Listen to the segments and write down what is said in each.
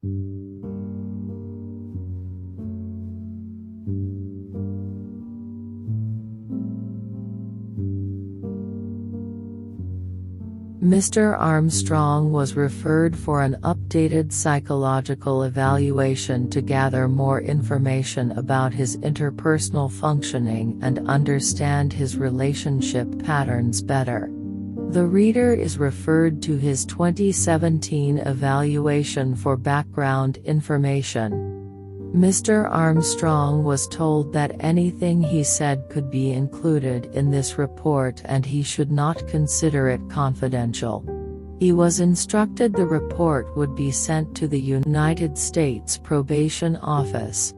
Mr. Armstrong was referred for an updated psychological evaluation to gather more information about his interpersonal functioning and understand his relationship patterns better. The reader is referred to his 2017 evaluation for background information. Mr. Armstrong was told that anything he said could be included in this report and he should not consider it confidential. He was instructed the report would be sent to the United States Probation Office.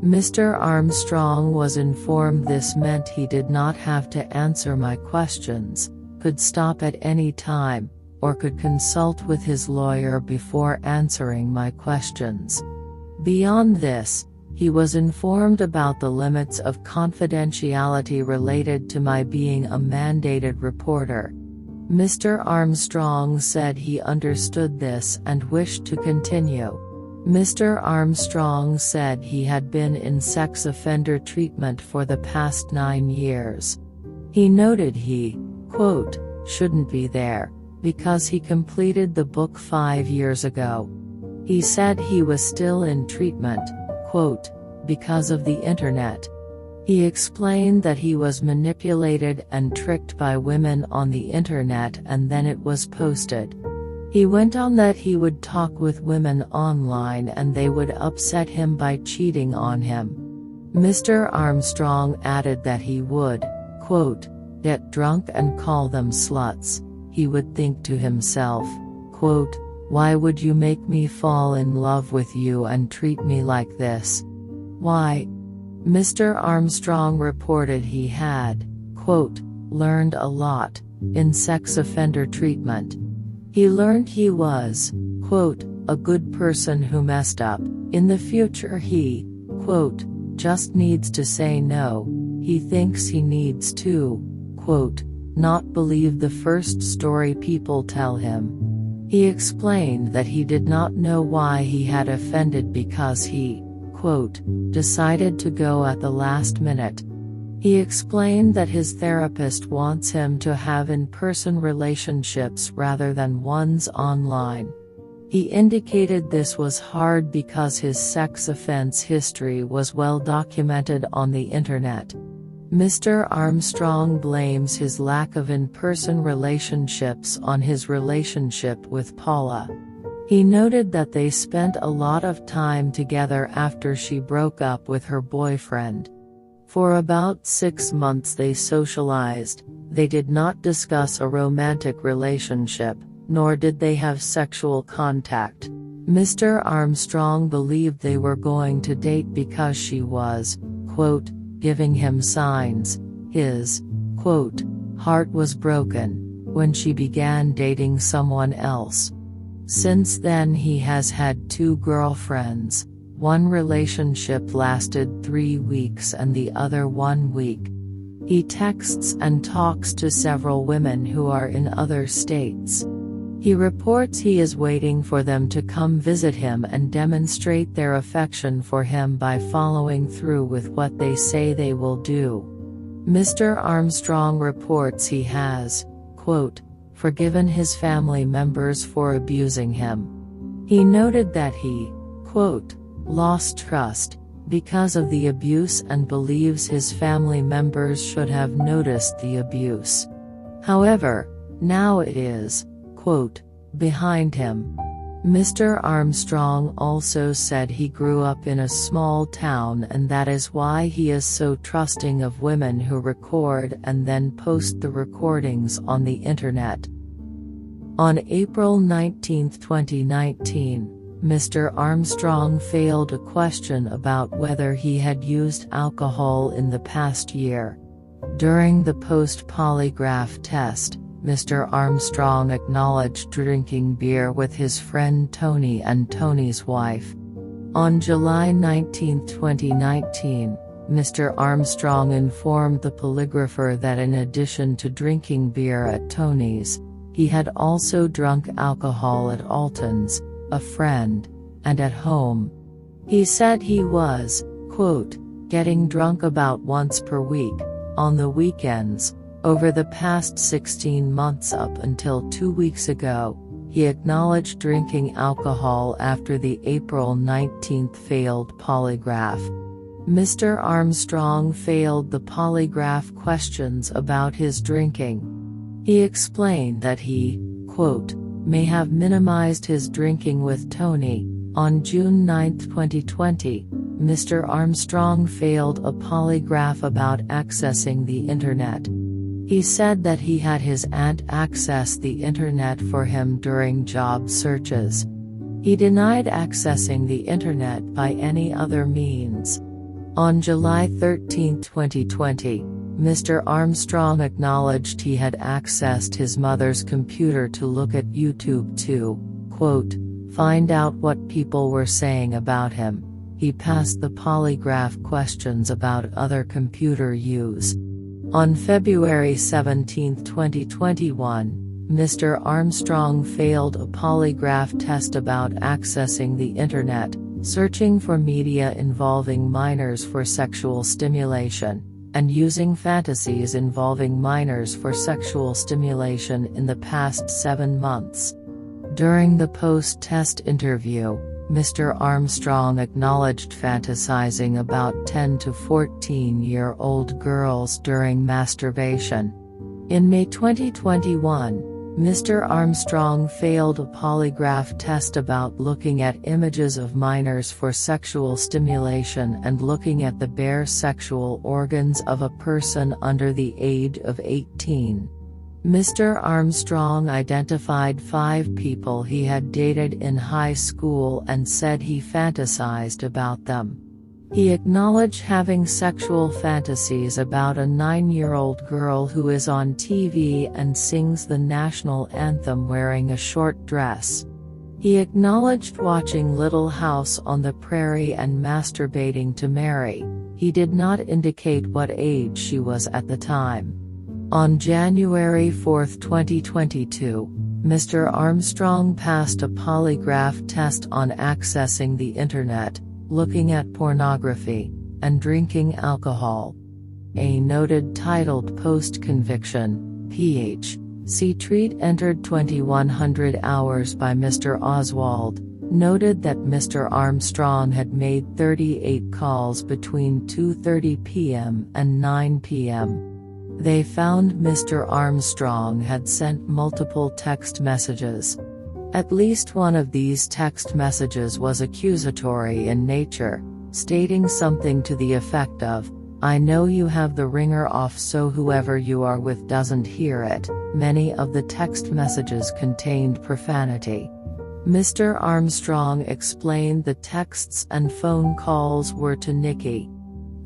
Mr. Armstrong was informed this meant he did not have to answer my questions, could stop at any time, or could consult with his lawyer before answering my questions. Beyond this, he was informed about the limits of confidentiality related to my being a mandated reporter. Mr. Armstrong said he understood this and wished to continue. Mr. Armstrong said he had been in sex offender treatment for the past 9 years. He noted he, quote, shouldn't be there, because he completed the book 5 years ago. He said he was still in treatment, quote, because of the internet. He explained that he was manipulated and tricked by women on the internet and then it was posted. He went on that he would talk with women online and they would upset him by cheating on him. Mr. Armstrong added that he would, quote, get drunk and call them sluts. He would think to himself, quote, why would you make me fall in love with you and treat me like this? Why? Mr. Armstrong reported he had, quote, learned a lot, in sex offender treatment. He learned he was, quote, a good person who messed up. In the future he, quote, just needs to say no. He thinks he needs to, quote, not believe the first story people tell him. He explained that he did not know why he had offended because he, quote, decided to go at the last minute. He explained that his therapist wants him to have in-person relationships rather than ones online. He indicated this was hard because his sex offense history was well documented on the internet. Mr. Armstrong blames his lack of in-person relationships on his relationship with Paula. He noted that they spent a lot of time together after she broke up with her boyfriend. For about 6 months they socialized. They did not discuss a romantic relationship, nor did they have sexual contact. Mr. Armstrong believed they were going to date because she was, quote, giving him signs. His, quote, heart was broken when she began dating someone else. Since then he has had 2 girlfriends. One relationship lasted 3 weeks and the other 1 week. He texts and talks to several women who are in other states. He reports he is waiting for them to come visit him and demonstrate their affection for him by following through with what they say they will do. Mr. Armstrong reports he has, quote, forgiven his family members for abusing him. He noted that he, quote, lost trust because of the abuse and believes his family members should have noticed the abuse. However, now it is, quote, behind him. Mr. Armstrong also said he grew up in a small town and that is why he is so trusting of women who record and then post the recordings on the internet. On April 19, 2019, Mr. Armstrong failed a question about whether he had used alcohol in the past year. During the post-polygraph test, Mr. Armstrong acknowledged drinking beer with his friend Tony and Tony's wife. On July 19, 2019, Mr. Armstrong informed the polygrapher that in addition to drinking beer at Tony's, he had also drunk alcohol at Alton's, a friend. and at home. He said he was, quote, getting drunk about once per week, on the weekends, over the past 16 months up until 2 weeks ago. He acknowledged drinking alcohol after the April 19 failed polygraph. Mr. Armstrong failed the polygraph questions about his drinking. He explained that he, quote, may have minimized his drinking with Tony. On June 9, 2020, Mr. Armstrong failed a polygraph about accessing the Internet. He said that he had his aunt access the Internet for him during job searches. He denied accessing the Internet by any other means. On July 13, 2020, Mr. Armstrong acknowledged he had accessed his mother's computer to look at YouTube to, quote, find out what people were saying about him. He passed the polygraph questions about other computer use. On February 17, 2021, Mr. Armstrong failed a polygraph test about accessing the Internet, searching for media involving minors for sexual stimulation, and using fantasies involving minors for sexual stimulation in the past 7 months. During the post-test interview, Mr. Armstrong acknowledged fantasizing about 10 to 14-year-old girls during masturbation. In May 2021, Mr. Armstrong failed a polygraph test about looking at images of minors for sexual stimulation and looking at the bare sexual organs of a person under the age of 18. Mr. Armstrong identified 5 people he had dated in high school and said he fantasized about them. He acknowledged having sexual fantasies about a 9-year-old girl who is on TV and sings the national anthem wearing a short dress. He acknowledged watching Little House on the Prairie and masturbating to Mary. He did not indicate what age she was at the time. On January 4, 2022, Mr. Armstrong passed a polygraph test on accessing the Internet, looking at pornography, and drinking alcohol. A noted titled post-conviction, Ph.C. treat entered 2100 hours by Mr. Oswald, noted that Mr. Armstrong had made 38 calls between 2:30 p.m. and 9 p.m. They found Mr. Armstrong had sent multiple text messages. At least one of these text messages was accusatory in nature, stating something to the effect of, I know you have the ringer off so whoever you are with doesn't hear it. Many of the text messages contained profanity. Mr. Armstrong explained the texts and phone calls were to Nikki.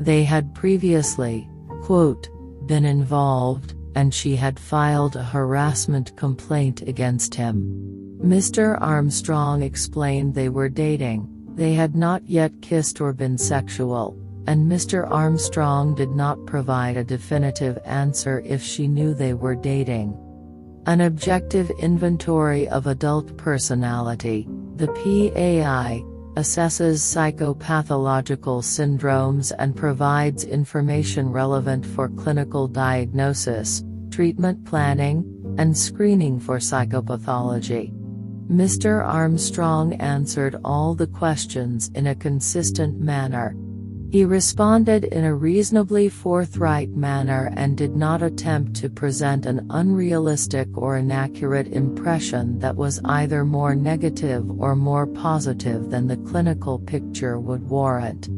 They had previously, quote, been involved, and she had filed a harassment complaint against him. Mr. Armstrong explained they were dating, they had not yet kissed or been sexual, and Mr. Armstrong did not provide a definitive answer if she knew they were dating. An objective inventory of adult personality, the PAI, assesses psychopathological syndromes and provides information relevant for clinical diagnosis, treatment planning, and screening for psychopathology. Mr. Armstrong answered all the questions in a consistent manner. He responded in a reasonably forthright manner and did not attempt to present an unrealistic or inaccurate impression that was either more negative or more positive than the clinical picture would warrant.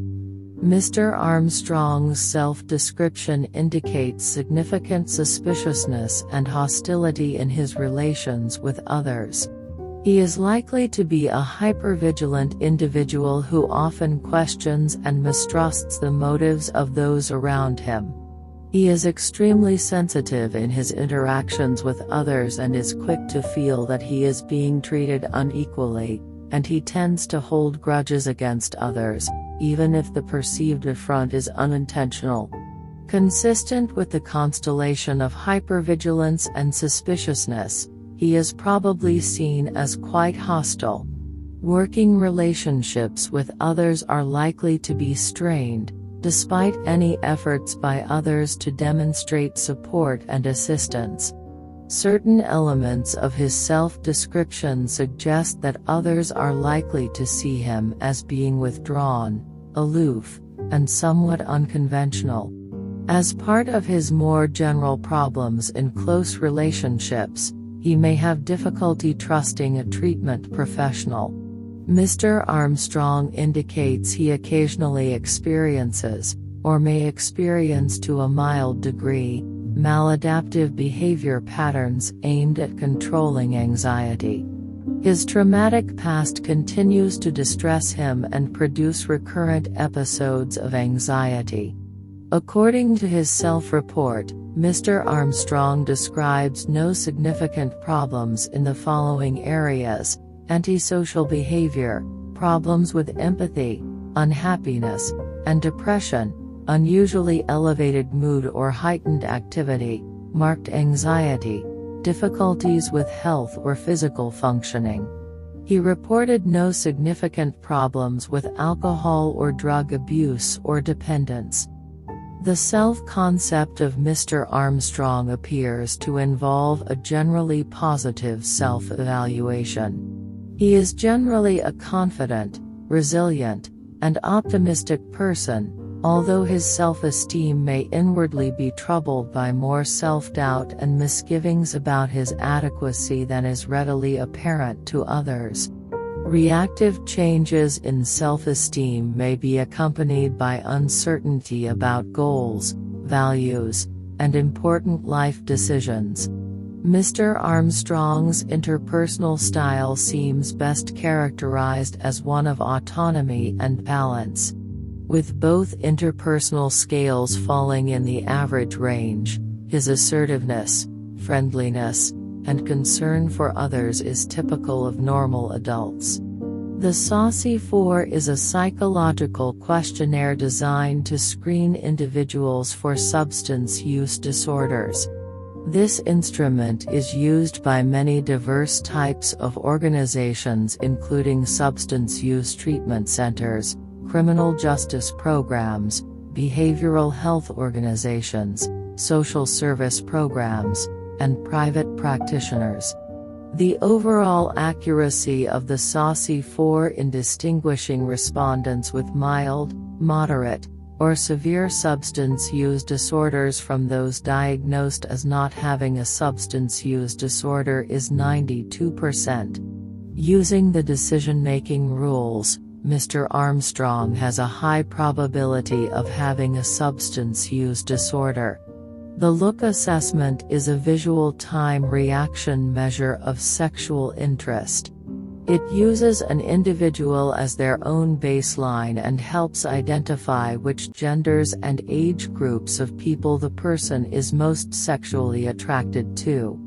Mr. Armstrong's self-description indicates significant suspiciousness and hostility in his relations with others. He is likely to be a hypervigilant individual who often questions and mistrusts the motives of those around him. He is extremely sensitive in his interactions with others and is quick to feel that he is being treated unequally, and he tends to hold grudges against others, even if the perceived affront is unintentional. Consistent with the constellation of hypervigilance and suspiciousness, he is probably seen as quite hostile. Working relationships with others are likely to be strained, despite any efforts by others to demonstrate support and assistance. Certain elements of his self-description suggest that others are likely to see him as being withdrawn, aloof, and somewhat unconventional. As part of his more general problems in close relationships, he may have difficulty trusting a treatment professional. Mr. Armstrong indicates he occasionally experiences, or may experience to a mild degree, maladaptive behavior patterns aimed at controlling anxiety. His traumatic past continues to distress him and produce recurrent episodes of anxiety. According to his self-report, Mr. Armstrong describes no significant problems in the following areas: antisocial behavior, problems with empathy, unhappiness, and depression, unusually elevated mood or heightened activity, marked anxiety, difficulties with health or physical functioning. He reported no significant problems with alcohol or drug abuse or dependence. The self-concept of Mr. Armstrong appears to involve a generally positive self-evaluation. He is generally a confident, resilient, and optimistic person, although his self-esteem may inwardly be troubled by more self-doubt and misgivings about his adequacy than is readily apparent to others. Reactive changes in self-esteem may be accompanied by uncertainty about goals, values, and important life decisions. Mr. Armstrong's interpersonal style seems best characterized as one of autonomy and balance. With both interpersonal scales falling in the average range, his assertiveness, friendliness, and concern for others is typical of normal adults. The Saucy 4 is a psychological questionnaire designed to screen individuals for substance use disorders. This instrument is used by many diverse types of organizations, including substance use treatment centers, criminal justice programs, behavioral health organizations, social service programs, and private practitioners. The overall accuracy of the Saucy 4 in distinguishing respondents with mild, moderate, or severe substance use disorders from those diagnosed as not having a substance use disorder is 92%. Using the decision-making rules, Mr. Armstrong has a high probability of having a substance use disorder. The look assessment is a visual time reaction measure of sexual interest. It uses an individual as their own baseline and helps identify which genders and age groups of people the person is most sexually attracted to.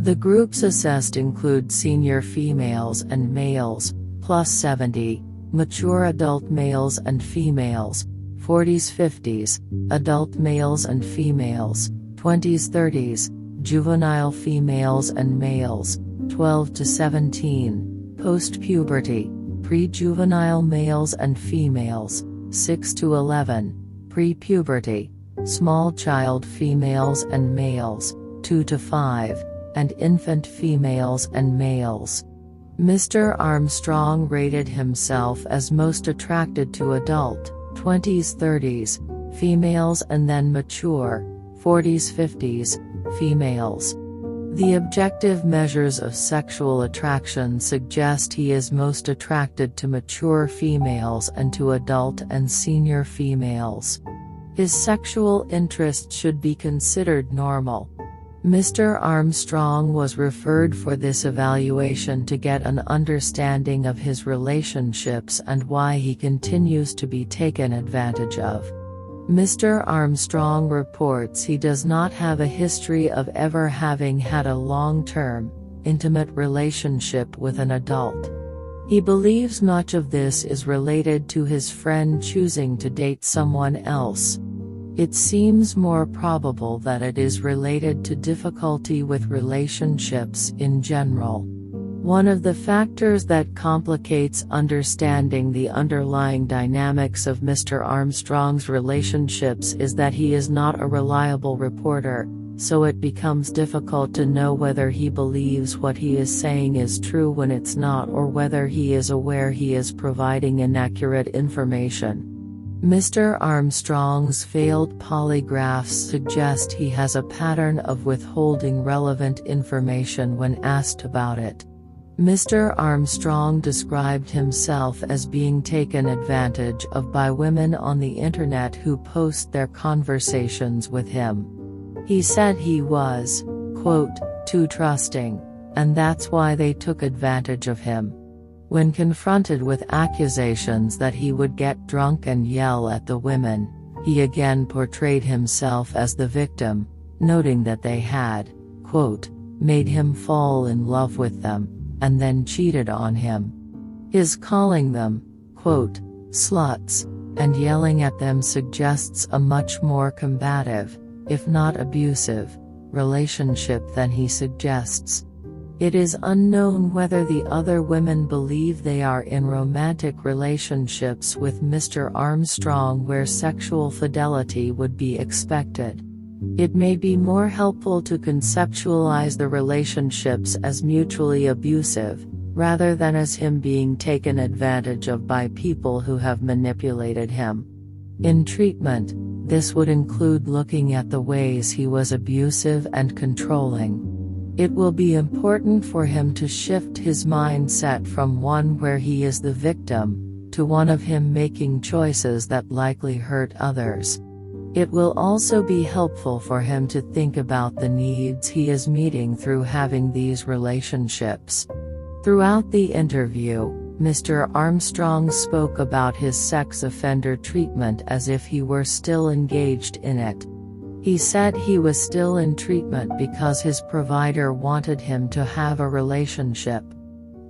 The groups assessed include senior females and males, plus 70, mature adult males and females, 40s-50s, adult males and females, 20s-30s, juvenile females and males, 12 to 17, post-puberty, pre-juvenile males and females, 6 to 11, pre-puberty, small child females and males, 2 to 5, and infant females and males. Mr. Armstrong rated himself as most attracted to adult, 20s-30s, females and then mature, 40s-50s, females. The objective measures of sexual attraction suggest he is most attracted to mature females and to adult and senior females. His sexual interest should be considered normal. Mr. Armstrong was referred for this evaluation to get an understanding of his relationships and why he continues to be taken advantage of. Mr. Armstrong reports he does not have a history of ever having had a long-term, intimate relationship with an adult. He believes much of this is related to his friend choosing to date someone else. It seems more probable that it is related to difficulty with relationships in general. One of the factors that complicates understanding the underlying dynamics of Mr. Armstrong's relationships is that he is not a reliable reporter, so it becomes difficult to know whether he believes what he is saying is true when it's not, or whether he is aware he is providing inaccurate information. Mr. Armstrong's failed polygraphs suggest he has a pattern of withholding relevant information when asked about it. Mr. Armstrong described himself as being taken advantage of by women on the internet who post their conversations with him. He said he was, quote, too trusting, and that's why they took advantage of him. When confronted with accusations that he would get drunk and yell at the women, he again portrayed himself as the victim, noting that they had, quote, made him fall in love with them, and then cheated on him. His calling them, quote, sluts, and yelling at them suggests a much more combative, if not abusive, relationship than he suggests. It is unknown whether the other women believe they are in romantic relationships with Mr. Armstrong where sexual fidelity would be expected. It may be more helpful to conceptualize the relationships as mutually abusive, rather than as him being taken advantage of by people who have manipulated him. In treatment, this would include looking at the ways he was abusive and controlling. It will be important for him to shift his mindset from one where he is the victim, to one of him making choices that likely hurt others. It will also be helpful for him to think about the needs he is meeting through having these relationships. Throughout the interview, Mr. Armstrong spoke about his sex offender treatment as if he were still engaged in it. He said he was still in treatment because his provider wanted him to have a relationship.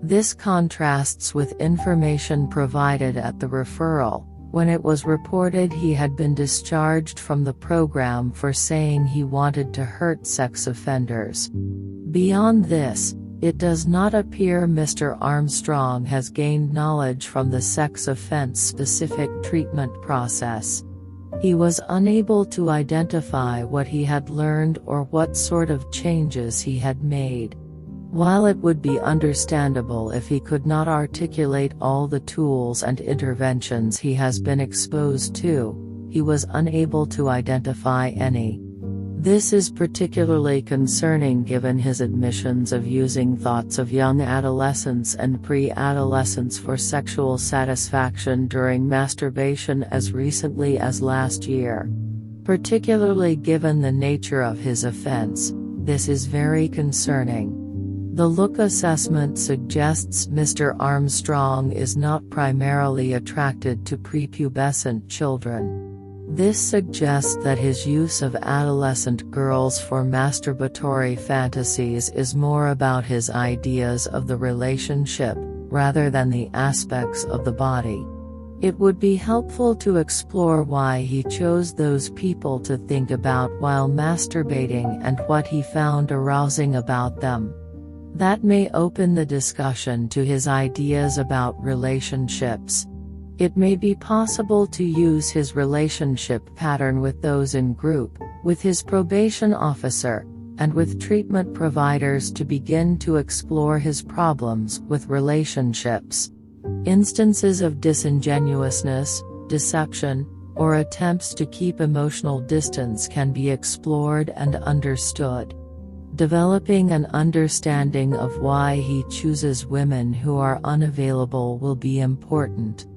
This contrasts with information provided at the referral, when it was reported he had been discharged from the program for saying he wanted to hurt sex offenders. Beyond this, it does not appear Mr. Armstrong has gained knowledge from the sex offense-specific treatment process. He was unable to identify what he had learned or what sort of changes he had made. While it would be understandable if he could not articulate all the tools and interventions he has been exposed to, he was unable to identify any. This is particularly concerning given his admissions of using thoughts of young adolescents and pre-adolescents for sexual satisfaction during masturbation as recently as last year. Particularly given the nature of his offense, this is very concerning. The look assessment suggests Mr. Armstrong is not primarily attracted to prepubescent children. This suggests that his use of adolescent girls for masturbatory fantasies is more about his ideas of the relationship, rather than the aspects of the body. It would be helpful to explore why he chose those people to think about while masturbating and what he found arousing about them. That may open the discussion to his ideas about relationships. It may be possible to use his relationship pattern with those in group, with his probation officer, and with treatment providers to begin to explore his problems with relationships. Instances of disingenuousness, deception, or attempts to keep emotional distance can be explored and understood. Developing an understanding of why he chooses women who are unavailable will be important.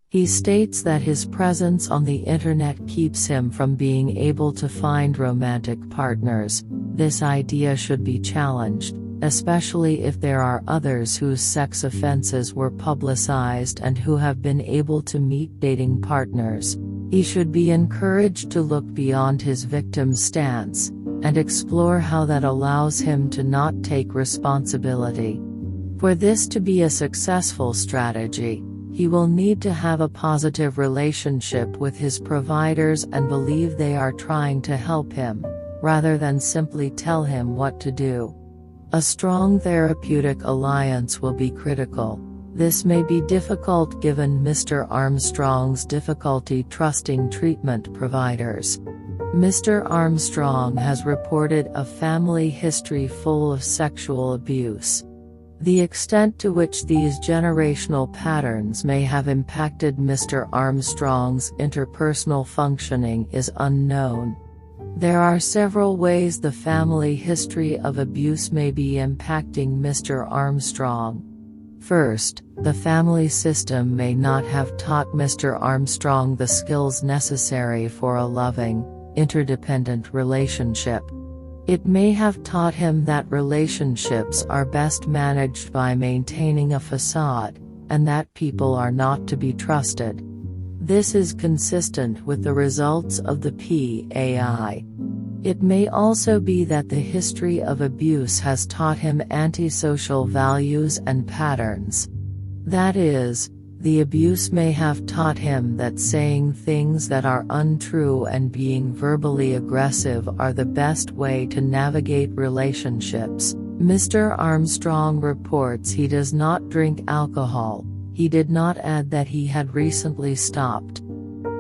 He states that his presence on the internet keeps him from being able to find romantic partners. This idea should be challenged, especially if there are others whose sex offenses were publicized and who have been able to meet dating partners. He should be encouraged to look beyond his victim stance, and explore how that allows him to not take responsibility. For this to be a successful strategy, he will need to have a positive relationship with his providers and believe they are trying to help him, rather than simply tell him what to do. A strong therapeutic alliance will be critical. This may be difficult given Mr. Armstrong's difficulty trusting treatment providers. Mr. Armstrong has reported a family history full of sexual abuse. The extent to which these generational patterns may have impacted Mr. Armstrong's interpersonal functioning is unknown. There are several ways the family history of abuse may be impacting Mr. Armstrong. First, the family system may not have taught Mr. Armstrong the skills necessary for a loving, interdependent relationship. It may have taught him that relationships are best managed by maintaining a facade, and that people are not to be trusted. This is consistent with the results of the PAI. It may also be that the history of abuse has taught him antisocial values and patterns. That is, the abuse may have taught him that saying things that are untrue and being verbally aggressive are the best way to navigate relationships. Mr. Armstrong reports he does not drink alcohol. He did not add that he had recently stopped.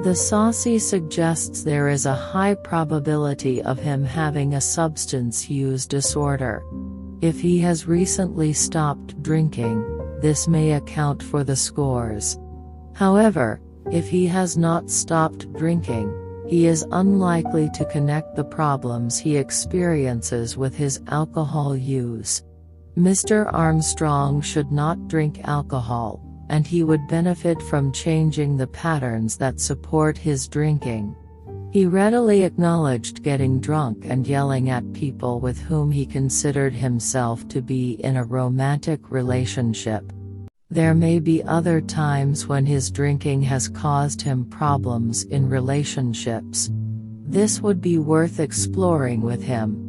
The saucy suggests there is a high probability of him having a substance use disorder. If he has recently stopped drinking, this may account for the scores. However, if he has not stopped drinking, he is unlikely to connect the problems he experiences with his alcohol use. Mr. Armstrong should not drink alcohol, and he would benefit from changing the patterns that support his drinking. He readily acknowledged getting drunk and yelling at people with whom he considered himself to be in a romantic relationship. There may be other times when his drinking has caused him problems in relationships. This would be worth exploring with him.